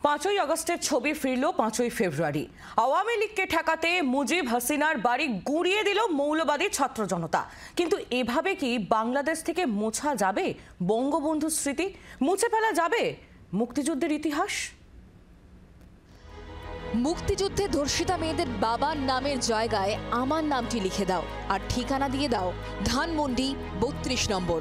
5ই আগস্টের ছবি ফিরল 5ই ফেব্রুয়ারি। আওয়ামী লীগকে ঠেকাতে মুজিব হাসিনার বাড়ি গুঁড়িয়ে দিল মৌলবাদী ছাত্র জনতা। কিন্তু এভাবে কি বাংলাদেশ থেকে মোছা যাবে বঙ্গবন্ধুর স্মৃতি? মুছে ফেলা যাবে মুক্তিযুদ্ধের ইতিহাস? মুক্তিযুদ্ধে ধর্ষিতা মেয়েদের বাবার নামের জায়গায় আমার নামটি লিখে দাও আর ঠিকানা দিয়ে দাও ধানমন্ডি 32 নম্বর।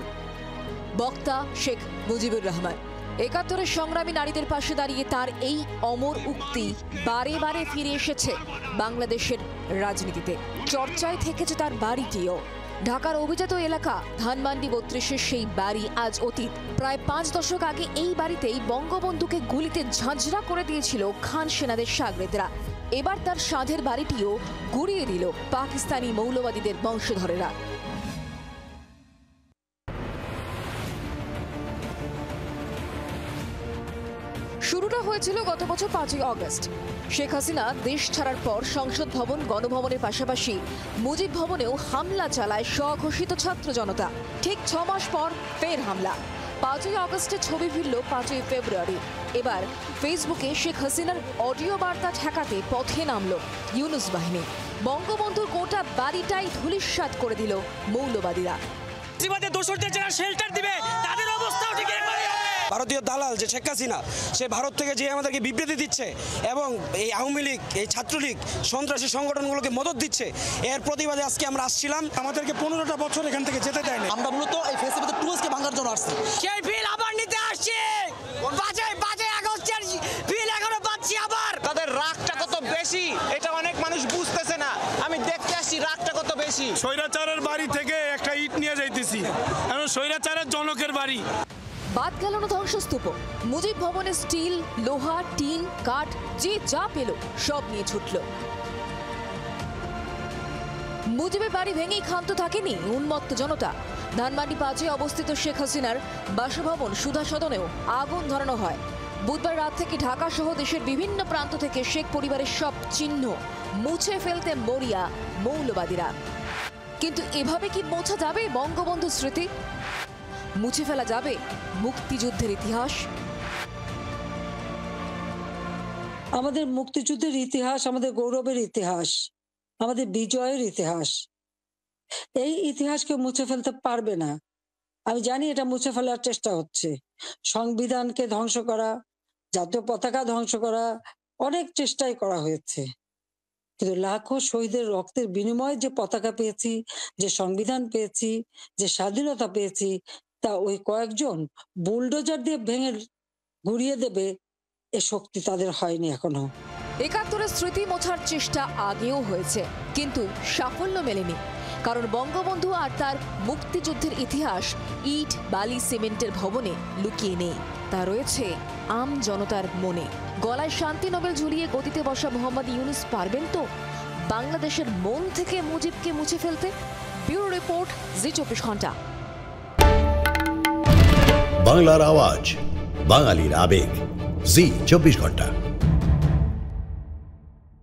বক্তা শেখ মুজিবুর রহমান 71-এর সংগ্রামী নারীদের পাশে দাঁড়িয়ে তার এই অমর উক্তি বারে বারে ফিরে এসেছে বাংলাদেশের রাজনীতিতে। চর্চায় থেকেছে তার বাড়িটিও। ঢাকার অভিজাত এলাকা ধানমন্ডি 32-এর সেই বাড়ি আজ অতীত। প্রায় 5 দশক আগে এই বাড়িতেই বঙ্গবন্ধুকে গুলিতে ঝাঁঝরা করে দিয়েছিল খান সেনাদের শাগরেদরা। এবার তার সাধের বাড়িটিও গুঁড়িয়ে দিল পাকিস্তানি মৌলবাদীদের বংশধরেরা। শুরুটা হয়েছিল গত বছর 5ই আগস্ট। শেখ হাসিনা দেশ ছাড়ার পর সংসদ ভবন, গণভবনের পাশাপাশি মুজিব ভবনেও হামলা চালায় স্বঘোষিত ছাত্র জনতা। ঠিক 6 মাস পর ফের হামলা। 5ই আগস্টে ছবি ফিরল 5ই ফেব্রুয়ারি। এবার ফেসবুকে শেখ হাসিনার অডিও বার্তা ঠেকাতে পথে নামল ইউনুস বাহিনী। বঙ্গবন্ধুর গোটা বাড়িটাই ধূলিসাৎ করে দিল মৌলবাদীরা। ভারতীয় দালাল যে শেখ হাসিনা, সে ভারত থেকে যে আমাদেরকে বিবৃতি দিচ্ছে এবং এই আওয়ামী লীগ, এই ছাত্রলীগ সন্ত্রাসী সংগঠনগুলোকে মদত দিচ্ছে, এর প্রতিবাদে আজকে আমরা আসছিলাম। আমাদেরকে 15টা বছর এখান থেকে যেতে দেয়নি। আমরা মূলত এই ফেসবুকে টুলসকে ভাঙার জন্য আসছি। সেই ফিল আবার নিতে আসছি। 5ই আগস্টের ফিল এখনো পাচ্ছি আবার। তাদের রাগটা কত বেশি এটা অনেক মানুষ বুঝতেছে না। আমি দেখতে আসছি রাগটা কত বেশি। স্বৈরাচারের বাড়ি থেকে একটা ইট নিয়ে যাইতেছি, এখন স্বৈরাচারের জনকের বাড়ি। বাদ গেল না ধ্বংসস্তূপ। মুজিব ভবনে স্টিল, লোহা, টিন, কাঠ যে যা পেল সব নিয়ে ছুটল। মুজিবের বাড়ি ভেঙেই ক্ষান্ত থাকেনি উন্মত্ত জনতা। ধানমন্ডি 5-এ অবস্থিত শেখ হাসিনার বাসভবন সুধা সদনেও আগুন ধরানো হয়। বুধবার রাত থেকে ঢাকা সহ দেশের বিভিন্ন প্রান্ত থেকে শেখ পরিবারের সব চিহ্ন মুছে ফেলতে মরিয়া মৌলবাদীরা। কিন্তু এভাবে কি মোছা যাবে বঙ্গবন্ধুর স্মৃতি? মুছে ফেলা যাবে মুক্তিযুদ্ধের ইতিহাস? আমাদের মুক্তিযুদ্ধের ইতিহাস আমাদের গৌরবের ইতিহাস, আমাদের বিজয়ের ইতিহাস। এই ইতিহাসকে মুছে ফেলতে পারবে না। আমি জানি এটা মুছে ফেলার চেষ্টা হচ্ছে। সংবিধানকে ধ্বংস করা, জাতীয় পতাকা ধ্বংস করা, অনেক চেষ্টাই করা হয়েছে। কিন্তু লাখো শহীদের রক্তের বিনিময়ে যে পতাকা পেয়েছি, যে সংবিধান পেয়েছি, যে স্বাধীনতা পেয়েছি, তা ওই কয়েকজন বুলডোজার দিয়ে ভেঙে ঘুরিয়ে দেবে এ শক্তি তাদের হয়নি এখনো। 71-এর স্মৃতি মোছার চেষ্টা আগেও হয়েছে, কিন্তু সাফল্য মেলেনি। কারণ বঙ্গবন্ধু আর তার মুক্তিযুদ্ধের ইতিহাস ইট, বালি, সিমেন্টের ভবনে লুকিয়ে নেই। তা রয়েছে আম জনতার মনে। গলায় শান্তি নোবেল ঝুলিয়ে গদিতে বসা মোহাম্মদ ইউনুস পারবেন তো বাংলাদেশের মন থেকে মুজিবকে মুছে ফেলতে? ব্যুরো রিপোর্ট, জি 24 ঘন্টা। বাংলার আওয়াজ, বাঙালির আবেগ, জি 24 ঘন্টা।